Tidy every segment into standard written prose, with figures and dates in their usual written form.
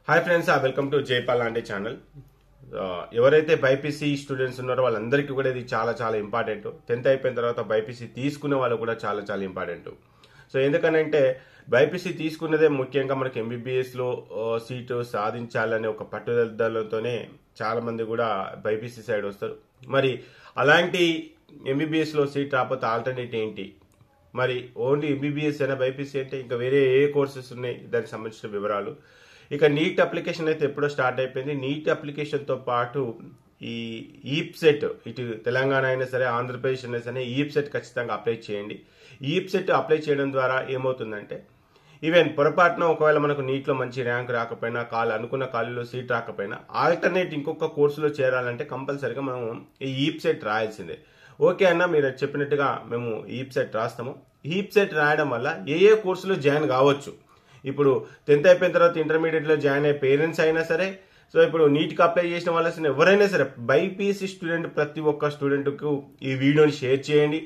Hi friends, welcome to Jaipal లాంటి channel. ఎవరైతే BiPC students ఉన్నారో వాళ్ళందరికీ కూడా ఇది చాలా చాలా ఇంపార్టెంట్. 10th అయిపోయిన తర్వాత బైపీసీ తీసుకునే వాళ్ళు కూడా చాలా చాలా ఇంపార్టెంట్. సో ఎందుకనంటే బైపీసీ తీసుకున్నదే ముఖ్యంగా మనకి ఎంబీబీఎస్లో సీటు సాధించాలనే ఒక పట్టుదలతోనే చాలా మంది కూడా బైపీసీ సైడ్ వస్తారు. మరి అలాంటి ఎంబీబీఎస్లో సీట్ రాకపోతే ఆల్టర్నేట్ ఏంటి? మరి ఓన్లీ ఎంబీబీఎస్ అయినా బైపీసీ అంటే ఇంకా వేరే ఏ కోర్సెస్ ఉన్నాయి, దానికి సంబంధించిన వివరాలు. ఇక నీట్ అప్లికేషన్ అయితే ఎప్పుడో స్టార్ట్ అయిపోయింది. నీట్ అప్లికేషన్తో పాటు ఈ ఈప్ సెట్, ఇటు తెలంగాణ అయినా సరే ఆంధ్రప్రదేశ్ అయినా సరే ఈప్ సెట్ ఖచ్చితంగా అప్లై చేయండి. ఈప్ సెట్ అప్లై చేయడం ద్వారా ఏమవుతుందంటే ఈవెన్ పొరపాటున ఒకవేళ మనకు నీట్లో మంచి ర్యాంక్ రాకపోయినా, అనుకున్న కాలేజీలో సీట్ రాకపోయినా ఆల్టర్నేట్ ఇంకొక కోర్సులో చేరాలంటే కంపల్సరీగా మనం ఈ ఈప్ సెట్ రాయాల్సిందే. ఓకే అన్న, మీరు చెప్పినట్టుగా మేము ఈప్ సెట్ రాస్తాము. ఈప్ సెట్ రాయడం వల్ల ఏ కోర్సులో జాయిన్ కావచ్చు. ఇప్పుడు 10th అయిపోయిన తర్వాత ఇంటర్మీడియట్లో జాయిన్ అయ్యే పేరెంట్స్ అయినా సరే, సో ఇప్పుడు నీట్కి అప్లై చేసిన వాళ్ళ ఎవరైనా సరే బైపీసీ స్టూడెంట్, ప్రతి ఒక్క స్టూడెంట్కు ఈ వీడియోని షేర్ చేయండి.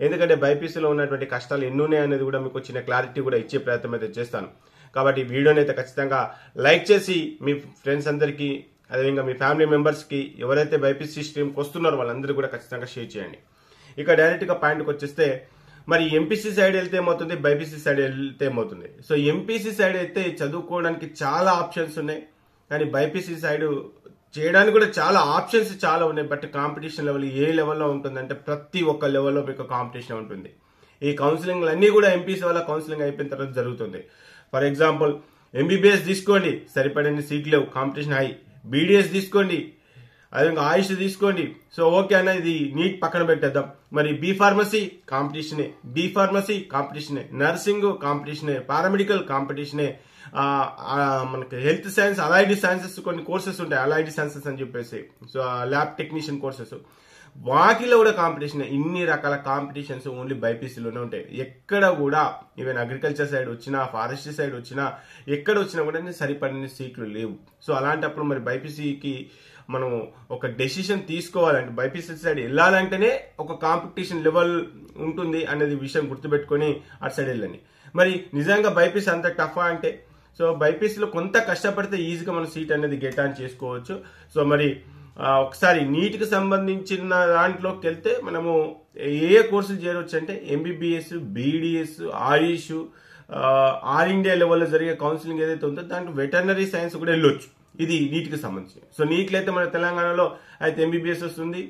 ఎందుకంటే బైపీసీలో ఉన్నటువంటి కష్టాలు ఎన్ని ఉన్నాయి అనేది కూడా మీకు చిన్న క్లారిటీ కూడా ఇచ్చే ప్రయత్నం అయితే చేస్తాను. కాబట్టి ఈ వీడియోని అయితే ఖచ్చితంగా లైక్ చేసి మీ ఫ్రెండ్స్ అందరికీ, అదేవిధంగా మీ ఫ్యామిలీ మెంబర్స్కి ఎవరైతే బైపీసీ స్ట్రీమ్కి వస్తున్నారో వాళ్ళందరూ కూడా ఖచ్చితంగా షేర్ చేయండి. ఇక డైరెక్ట్గా పాయింట్కి వచ్చేస్తే, మరి ఎంపీసీ సైడ్ వెళ్తే ఏమవుతుంది, బైపీసీ సైడ్ వెళ్తే ఏమవుతుంది? సో ఎంపీసీ సైడ్ అయితే చదువుకోవడానికి చాలా ఆప్షన్స్ ఉన్నాయి, కానీ బైపీసీ సైడ్ చేయడానికి కూడా చాలా ఆప్షన్స్ చాలా ఉన్నాయి. బట్ కాంపిటీషన్ లెవెల్ ఏ లెవెల్లో ఉంటుందంటే ప్రతి ఒక్క లెవెల్లో మీకు కాంపిటీషన్ ఉంటుంది. ఈ కౌన్సిలింగ్ అన్నీ కూడా ఎంపీసీ వల్ల కౌన్సిలింగ్ అయిపోయిన తర్వాత జరుగుతుంది. ఫర్ ఎగ్జాంపుల్ ఎంబీబీఎస్ తీసుకోండి, సరిపడని సీట్లు లేవు, కాంపిటీషన్ హై. బీడీఎస్ తీసుకోండి, అదేవిధంగా ఆయుష్ తీసుకోండి. సో ఓకే అన్న, ఇది నీట్ పక్కన పెట్టేద్దాం. మరి బీ ఫార్మసీ కాంపిటీషనే, బీ ఫార్మసీ కాంపిటీషనే, నర్సింగ్ కాంపిటీషనే, పారామెడికల్ కాంపిటీషనే, మనకి హెల్త్ సైన్స్, అలైడ్ సైన్సెస్ కొన్ని కోర్సెస్ ఉంటాయి, అలైడ్ సైన్సెస్ అని చెప్పేసి, సో ల్యాబ్ టెక్నీషియన్ కోర్సెస్, వాటిలో కూడా కాంపిటీషన్. ఇన్ని రకాల కాంపిటీషన్స్ ఓన్లీ బైపీసీలోనే ఉంటాయి. ఎక్కడ కూడా ఈవెన్ అగ్రికల్చర్ సైడ్ వచ్చినా, ఫారెస్ట్రీ సైడ్ వచ్చినా, ఎక్కడ వచ్చినా కూడా సరిపడిన సీట్లు లేవు. సో అలాంటప్పుడు మరి బైపీసీకి మనం ఒక డెసిషన్ తీసుకోవాలంటే, బైపీసీ సైడ్ వెళ్ళాలంటేనే ఒక కాంపిటీషన్ లెవెల్ ఉంటుంది అనేది విషయం గుర్తుపెట్టుకుని అటు సైడ్ వెళ్ళండి. మరి నిజంగా బైపీసీ అంత టఫా అంటే, సో బైపీసీలో కొంత కష్టపడితే ఈజీగా మన సీట్ అనేది గెట్ ఆన్ చేసుకోవచ్చు. సో మరి ఒకసారి నీట్కి సంబంధించిన దాంట్లోకి వెళ్తే మనము ఏ కోర్సులు చేరవచ్చు అంటే ఎంబీబీఎస్, బీడీఎస్, ఆయుష్, ఆల్ ఇండియా లెవెల్లో జరిగే కౌన్సిలింగ్ ఏదైతే ఉందో దాంట్లో వెటర్నరీ సైన్స్ కూడా వెళ్ళొచ్చు. ఇది నీట్కి సంబంధించి. సో నీట్లో అయితే మన తెలంగాణలో అయితే ఎంబీబీఎస్ వస్తుంది,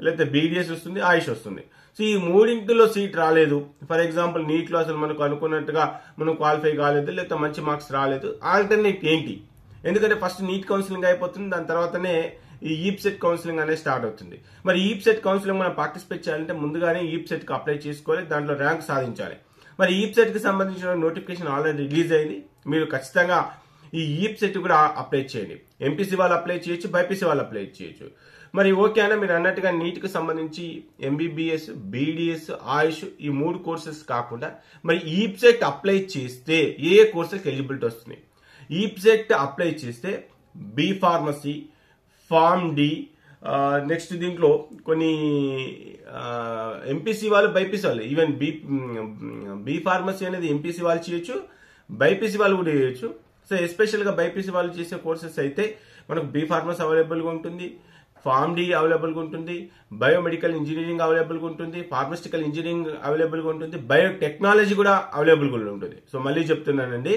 లేకపోతే బీడీఎస్ వస్తుంది, ఆయుష్ వస్తుంది. సో ఈ మూడింటిలో సీట్ రాలేదు, ఫర్ ఎగ్జాంపుల్ నీట్లో అసలు మనకు అనుకున్నట్టుగా మనం క్వాలిఫై కాలేదు, లేకపోతే మంచి మార్క్స్ రాలేదు, ఆల్టర్నేట్ ఏంటి? ఎందుకంటే ఫస్ట్ నీట్ కౌన్సిలింగ్ అయిపోతుంది, దాని తర్వాతనే ఈ ఈప్ సెట్ కౌన్సిలింగ్ అనేది స్టార్ట్ అవుతుంది. మరి ఈప్ సెట్ కౌన్సిలింగ్ మనం పార్టిసిపేట్ చేయాలంటే ముందుగానే ఈప్ సెట్కి అప్లై చేసుకోవాలి, దాంట్లో ర్యాంక్ సాధించాలి. మరి ఈప్ సెట్కి సంబంధించిన నోటిఫికేషన్ ఆల్రెడీ రిలీజ్ అయింది. మీరు ఖచ్చితంగా ఈ ఈప్ సెట్ కూడా అప్లై చేయండి. ఎంపీసీ వాళ్ళు అప్లై చేయొచ్చు, బైపీసీ వాళ్ళు అప్లై చేయొచ్చు. మరి ఓకే అన్న, మీరు అన్నట్టుగా నీట్కి సంబంధించి ఎంబీబీఎస్, బీడీఎస్, ఆయుష్ ఈ 3 కోర్సెస్ కాకుండా మరి ఈప్ సెట్ అప్లై చేస్తే ఏ కోర్సెస్కి ఎలిజిబిలిటీ వస్తుంది? ఈప్ సెట్ అప్లై చేస్తే B pharmacy, Pharm D, next దీంట్లో కొన్ని ఎంపీసీ వాళ్ళు, బైపీసీ వాళ్ళు, ఈవెన్ బీ ఫార్మసీ అనేది ఎంపీసీ వాళ్ళు చేయొచ్చు, బైపీసీ వాళ్ళు కూడా చేయొచ్చు. సో ఎస్పెషల్గా బైపీసీ వాళ్ళు చేసే కోర్సెస్ అయితే మనకు బీ ఫార్మసీ అవైలబుల్గా ఉంటుంది, ఫార్మ్ డి అవైలబుల్గా ఉంటుంది, బయోమెడికల్ ఇంజనీరింగ్ అవైలబుల్గా ఉంటుంది, ఫార్మసిటికల్ ఇంజనీరింగ్ అవైలబుల్గా ఉంటుంది, బయోటెక్నాలజీ కూడా అవైలబుల్గా ఉంటుంది. సో మళ్ళీ చెప్తున్నానండి,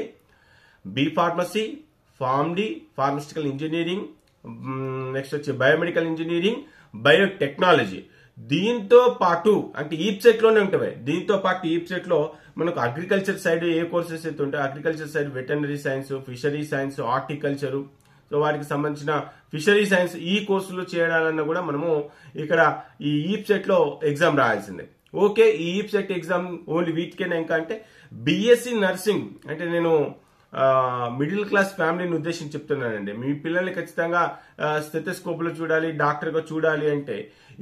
B pharmacy, Pharm D, pharmaceutical engineering, next వచ్చి బయోమెడికల్ ఇంజనీరింగ్, బయోటెక్నాలజీ. దీంతో పాటు అంటే ఈప్ సెట్ లోనే ఉంటాయి. దీంతో పాటు ఈప్ సెట్ లో మనకు అగ్రికల్చర్ సైడ్ ఏ కోర్సెస్ అయితే ఉంటాయి, agriculture side veterinary science, fishery science, horticulture, so వాటికి సంబంధించిన ఫిషరీ సైన్స్ ఈ కోర్సులు చేయాలన్నా కూడా మనము ఇక్కడ ఈ ఈప్ సెట్ లో ఎగ్జామ్ రాయాల్సిందే. ఓకే, ఈ ఈప్ సెట్ ఎగ్జామ్ ఓన్లీ వీటికైనా. ఇంకా అంటే బీఎస్సీ నర్సింగ్ అంటే నేను మిడిల్ క్లాస్ ఫ్యామిలీని ఉద్దేశించి చెప్తున్నానండి. మీ పిల్లల్ని ఖచ్చితంగా స్టెథోస్కోప్లో చూడాలి, డాక్టర్గా చూడాలి అంటే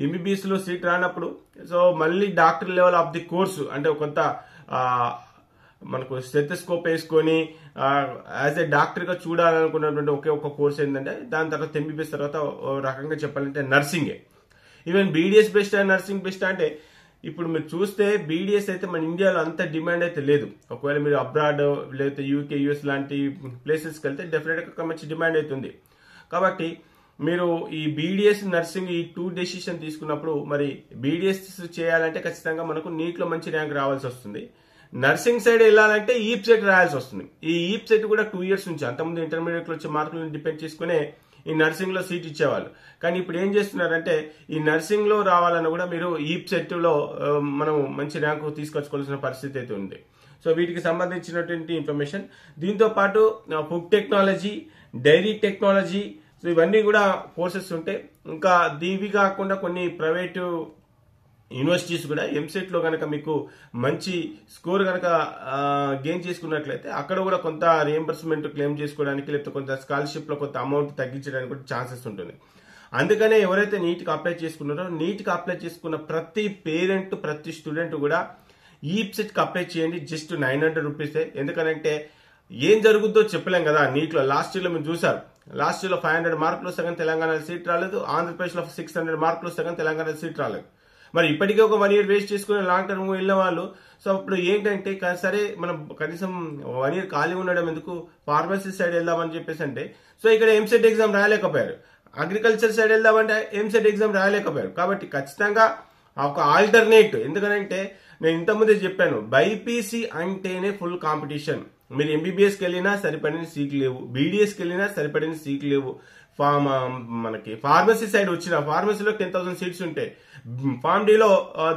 ఎంబీబీఎస్ లో సీట్ రానప్పుడు సో మళ్ళీ doctor level of the course అంటే కొంత మనకు స్టెథోస్కోప్ వేసుకొని యాజ్ ఏ డాక్టర్గా చూడాలనుకున్నటువంటి ఒకే ఒక కోర్స్ ఏంటంటే, దాని తర్వాత ఎంబీబీఎస్ తర్వాత రకంగా చెప్పాలంటే నర్సింగే. Even BDS best, nursing best అంటే ఇప్పుడు మీరు చూస్తే బీడీఎస్ అయితే మన ఇండియాలో అంత డిమాండ్ అయితే లేదు. ఒకవేళ మీరు అబ్రాడ్ లేకపోతే యూకే యూఎస్ లాంటి ప్లేసెస్కి వెళ్తే డెఫినెట్గా మంచి డిమాండ్ అవుతుంది. కాబట్టి మీరు ఈ బీడీఎస్ నర్సింగ్ ఈ 2 డెసిషన్ తీసుకున్నప్పుడు మరి బీడీఎస్ చేయాలంటే ఖచ్చితంగా మనకు నీట్లో మంచి ర్యాంక్ రావాల్సి వస్తుంది. నర్సింగ్ సైడ్ వెళ్ళాలంటే ఈప్ సెట్ రాయాల్సి వస్తుంది. ఈ ఈప్ సెట్ కూడా 2 ఇయర్స్ నుంచి, అంతకుముందు ఇంటర్మీడియట్ లో వచ్చే మార్కులను డిపెండ్ చేసుకునే ఈ నర్సింగ్ లో సీట్ ఇచ్చేవాళ్ళు. కానీ ఇప్పుడు ఏం చేస్తున్నారంటే ఈ నర్సింగ్ లో రావాలన్నా కూడా మీరు ఈప్ సెట్ లో మనం మంచి ర్యాంకు తీసుకొచ్చుకోవాల్సిన పరిస్థితి అయితే ఉంది. సో వీటికి సంబంధించినటువంటి ఇన్ఫర్మేషన్, దీంతో పాటు food technology, dairy technology, so ఇవన్నీ కూడా కోర్సెస్ ఉంటాయి. ఇంకా దీవి కాకుండా కొన్ని ప్రైవేటు యూనివర్సిటీస్ కూడా ఎంసెట్ లో కనుక మీకు మంచి స్కోర్ కనుక గెయిన్ చేసుకున్నట్లయితే అక్కడ కూడా కొంత రియంబర్స్మెంట్ క్లెయిమ్ చేసుకోవడానికి లేకపోతే కొంత స్కాలర్షిప్ లో కొంత అమౌంట్ తగ్గించడానికి కూడా ఛాన్సెస్ ఉంటుంది. అందుకనే ఎవరైతే నీట్కి అప్లై చేసుకున్నారో నీట్కి అప్లై చేసుకున్న ప్రతి పేరెంట్ ప్రతి స్టూడెంట్ కూడా ఈప్ సెట్ కి అప్లై చేయండి. జస్ట్ 900 రూపీసే. ఎందుకంటే ఏం జరుగుద్దో చెప్పలేం కదా. నీట్లో లాస్ట్ ఇయర్ లో మీరు చూసారు, లాస్ట్ ఇయర్ లో 500 మార్కులు వస్తే కానీ తెలంగాణలో సీట్ రాలేదు. ఆంధ్రప్రదేశ్ లో 600 మార్కులు వస్తే కానీ తెలంగాణలో సీట్ రాలేదు. మరి ఇప్పటికే ఒక 1 ఇయర్ వేస్ట్ చేసుకుని లాంగ్ టర్మ్ వెళ్ళిన వాళ్ళు, సో అప్పుడు ఏంటంటే సరే మనం కనీసం 1 ఇయర్ ఖాళీ ఉండడం ఎందుకు, ఫార్మసీ సైడ్ వెళ్దామని చెప్పేసి అంటే, సో ఇక్కడ ఎంసెట్ ఎగ్జామ్ రాయలేకపోయారు. అగ్రికల్చర్ సైడ్ వెళ్దామంటే ఎంసెట్ ఎగ్జామ్ రాయలేకపోయారు. కాబట్టి ఖచ్చితంగా ఒక ఆల్టర్నేట్, ఎందుకంటే నేను ఇంతకుముందే చెప్పాను, బైపీసీ అంటేనే ఫుల్ కాంపిటీషన్. మీరు ఎంబీబీఎస్కి వెళ్ళినా సరిపడిన సీట్లు లేవు, బీడీఎస్కి వెళ్ళినా సరిపడిన సీట్లు లేవు. మనకి ఫార్మసీ సైడ్ వచ్చిన ఫార్మసీలో 10,000 సీట్స్ ఉంటాయి. ఫార్మ్ డీలో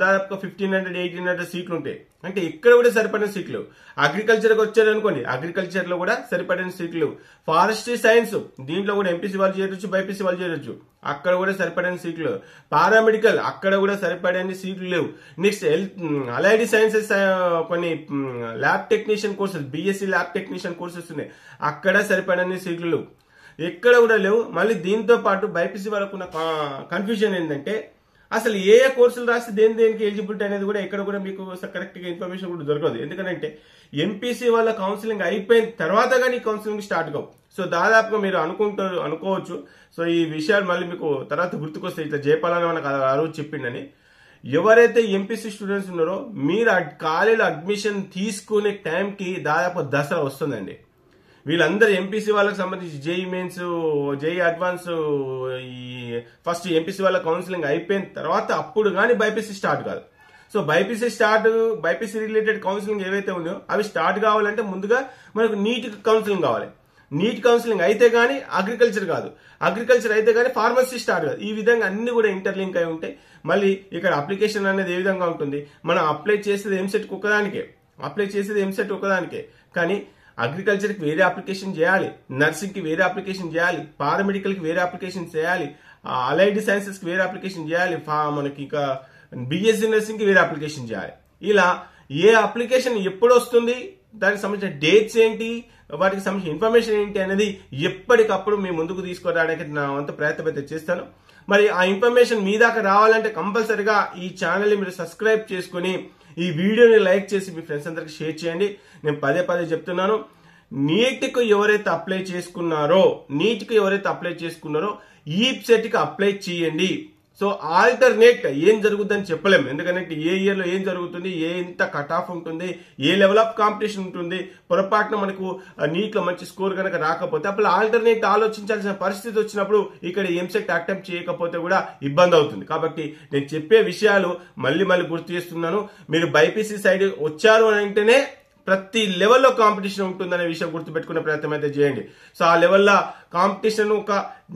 దాదాపుగా 1,500-1,800 సీట్లు ఉంటాయి. అంటే ఇక్కడ కూడా సరిపడిన సీట్లు. అగ్రికల్చర్కి వచ్చారనుకోండి, అగ్రికల్చర్ లో కూడా సరిపడిన సీట్లు. ఫారెస్ట్రీ సైన్స్ దీంట్లో కూడా ఎంపీసీ వాళ్ళు చేయొచ్చు, బైపీసీ వాళ్ళు చేయొచ్చు, అక్కడ కూడా సరిపడిన సీట్లు. పారామెడికల్ అక్కడ కూడా సరిపడని సీట్లు లేవు. నెక్స్ట్ అలైడ్ సైన్సెస్ కొన్ని lab technician courses, BSc lab technician courses ఉన్నాయి, అక్కడ సరిపడని సీట్లు లేవు, ఎక్కడ కూడా లేవు. మళ్ళీ దీంతో పాటు బైపీసీ వాళ్ళకున్న కన్ఫ్యూజన్ ఏంటంటే అసలు ఏ కోర్సులు రాస్తే దేనికి ఎలిజిబిలిటీ అనేది కూడా ఎక్కడ కూడా మీకు కరెక్ట్ గా ఇన్ఫర్మేషన్ కూడా దొరకదు. ఎందుకంటే ఎంపీసీ వాళ్ళ కౌన్సిలింగ్ అయిపోయిన తర్వాత కానీ కౌన్సిలింగ్ స్టార్ట్ కావు. సో దాదాపుగా మీరు అనుకోవచ్చు. సో ఈ విషయాలు మళ్ళీ మీకు తర్వాత గుర్తుకొస్తాయి, ఇట్లా జయపాలని మనకు ఆ రోజు చెప్పిండని. ఎవరైతే ఎంపీసీ స్టూడెంట్స్ ఉన్నారో మీరు కాలేజీలో అడ్మిషన్ తీసుకునే టైంకి దాదాపు దసరా వస్తుందండి. వీళ్ళందరూ ఎంపీసీ వాళ్ళకి సంబంధించి జేఈ మెయిన్స్, జేఈ అడ్వాన్స్, ఈ ఫస్ట్ ఎంపీసీ వాళ్ళ కౌన్సిలింగ్ అయిపోయిన తర్వాత అప్పుడు కానీ బైపీసీ స్టార్ట్ కాదు. సో బైపీసీ రిలేటెడ్ కౌన్సిలింగ్ ఏవైతే ఉన్నాయో అవి స్టార్ట్ కావాలంటే ముందుగా మనకు నీట్ కౌన్సిలింగ్ కావాలి. నీట్ కౌన్సిలింగ్ అయితే గానీ అగ్రికల్చర్ కాదు, అగ్రికల్చర్ అయితే గానీ ఫార్మసీ స్టార్ట్ కాదు. ఈ విధంగా అన్ని కూడా ఇంటర్లింక్ అయి ఉంటాయి. మళ్ళీ ఇక్కడ అప్లికేషన్ అనేది ఏ విధంగా ఉంటుంది, మనం అప్లై చేసేది ఎంసెట్ ఒక్కదానికే, కానీ అగ్రికల్చర్ కి వేరే అప్లికేషన్ చేయాలి, నర్సింగ్ కి వేరే అప్లికేషన్ చేయాలి, పారామెడికల్ కి వేరే అప్లికేషన్ చేయాలి, అలైడ్ సైన్సెస్ కి వేరే అప్లికేషన్ చేయాలి, మనకి ఇంకా బీఎస్సీ నర్సింగ్ కి వేరే అప్లికేషన్ చేయాలి. ఇలా ఏ అప్లికేషన్ ఎప్పుడు వస్తుంది, దానికి సంబంధించిన డేట్స్ ఏంటి, వాటికి సంబంధించిన ఇన్ఫర్మేషన్ ఏంటి అనేది ఎప్పటికప్పుడు మీ ముందుకు తీసుకురావడానికి నా వంతు ప్రయత్నం అయితే చేస్తాను. మరి ఆ ఇన్ఫర్మేషన్ మీ దాకా రావాలంటే కంపల్సరిగా ఈ ఛానల్ ని మీరు సబ్స్క్రైబ్ చేసుకుని ఈ వీడియోని లైక్ చేసి మీ ఫ్రెండ్స్ అందరికి షేర్ చేయండి. నేను పదే చెప్తున్నాను, నీట్కి ఎవరైతే అప్లై చేసుకున్నారో ఈప్ సెట్ కి అప్లై చేయండి. సో ఆల్టర్నేట్ ఏం జరుగుతుందని చెప్పలేము, ఎందుకంటే ఏ ఇయర్ లో ఏం జరుగుతుంది, ఎంత కట్ ఆఫ్ ఉంటుంది, ఏ లెవెల్ ఆఫ్ కాంపిటీషన్ ఉంటుంది. పొరపాటున మనకు నీట్ లో మంచి స్కోర్ కనుక రాకపోతే అప్పుడు ఆల్టర్నేట్ ఆలోచించాల్సిన పరిస్థితి వచ్చినప్పుడు ఇక్కడ ఎంసెట్ అటెంప్ట్ చేయకపోతే కూడా ఇబ్బంది అవుతుంది. కాబట్టి నేను చెప్పే విషయాలు మళ్ళీ గుర్తు చేస్తున్నాను. మీరు బైపీసీ సైడ్ వచ్చారు అని అంటేనే ప్రతి లెవెల్లో కాంపిటీషన్ ఉంటుందనే విషయం గుర్తుపెట్టుకునే ప్రయత్నం అయితే చేయండి. సో ఆ లెవెల్లో కాంపిటీషన్ ఒక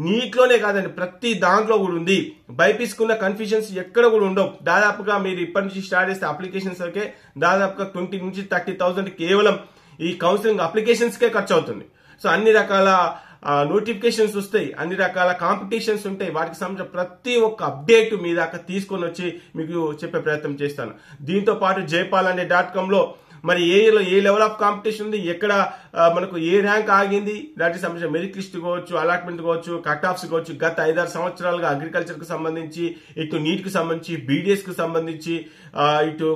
నీట్లోనే కాదండి, ప్రతి దాంట్లో కూడా ఉంది. బైపీసీకున్న కన్ఫ్యూజన్స్ ఎక్కడ కూడా ఉండవు. దాదాపుగా మీరు ఇప్పటి నుంచి స్టార్ట్ చేస్తే అప్లికేషన్స్ అయితే దాదాపుగా 20,000 నుంచి 30,000 కేవలం ఈ కౌన్సిలింగ్ అప్లికేషన్స్ కే ఖర్చు అవుతుంది. సో అన్ని రకాల నోటిఫికేషన్స్ వస్తాయి, అన్ని రకాల కాంపిటీషన్స్ ఉంటాయి, వాటికి సంబంధించిన ప్రతి ఒక్క అప్డేట్ మీ దాకా తీసుకొని వచ్చి మీకు చెప్పే ప్రయత్నం చేస్తాను. దీంతో పాటు jaypal.com లో మరి ఏ ఇయర్లో ఏ లెవెల్ ఆఫ్ కాంపిటీషన్ ఉంది, ఎక్కడ మనకు ఏ ర్యాంక్ ఆగింది, దానికి సంబంధించిన మెరిట్ లిస్ట్ కావచ్చు, అలాట్మెంట్ కావచ్చు, కట్ ఆఫ్స్ కావచ్చు, గత 5-6 సంవత్సరాలుగా అగ్రికల్చర్ కు సంబంధించి, ఇటు నీట్ కు సంబంధించి, బీడీఎస్ కు సంబంధించి, ఇటు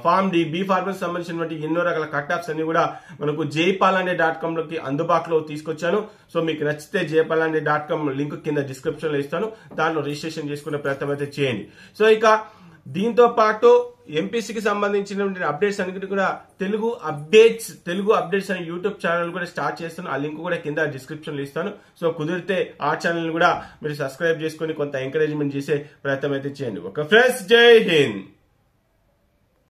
ఫార్మ్ డి, బీ ఫార్మర్స్ సంబంధించినటువంటి ఎన్నో రకాల కట్ ఆఫ్స్ అన్ని కూడా మనకు jaypal.com లోకి అందుబాటులో తీసుకొచ్చాను. సో మీకు నచ్చితే jaypal.com లింక్ కింద డిస్క్రిప్షన్ లో ఇస్తాను, దాంట్లో రిజిస్ట్రేషన్ చేసుకునే ప్రయత్నం అయితే చేయండి. సో ఇక దీంతో పాటు ఎంపీసీకి సంబంధించిన అప్డేట్స్ అన్నిటి కూడా తెలుగు అప్డేట్స్ అనే యూట్యూబ్ ఛానల్ కూడా స్టార్ట్ చేస్తాను. ఆ లింక్ కూడా కింద డిస్క్రిప్షన్ లో ఇస్తాను. సో కుదిరితే ఆ ఛానల్ కూడా మీరు సబ్స్క్రైబ్ చేసుకుని కొంత ఎంకరేజ్మెంట్ చేసే ప్రయత్నం అయితే చేయండి. ఓకే ఫ్రెండ్స్, జై హింద్.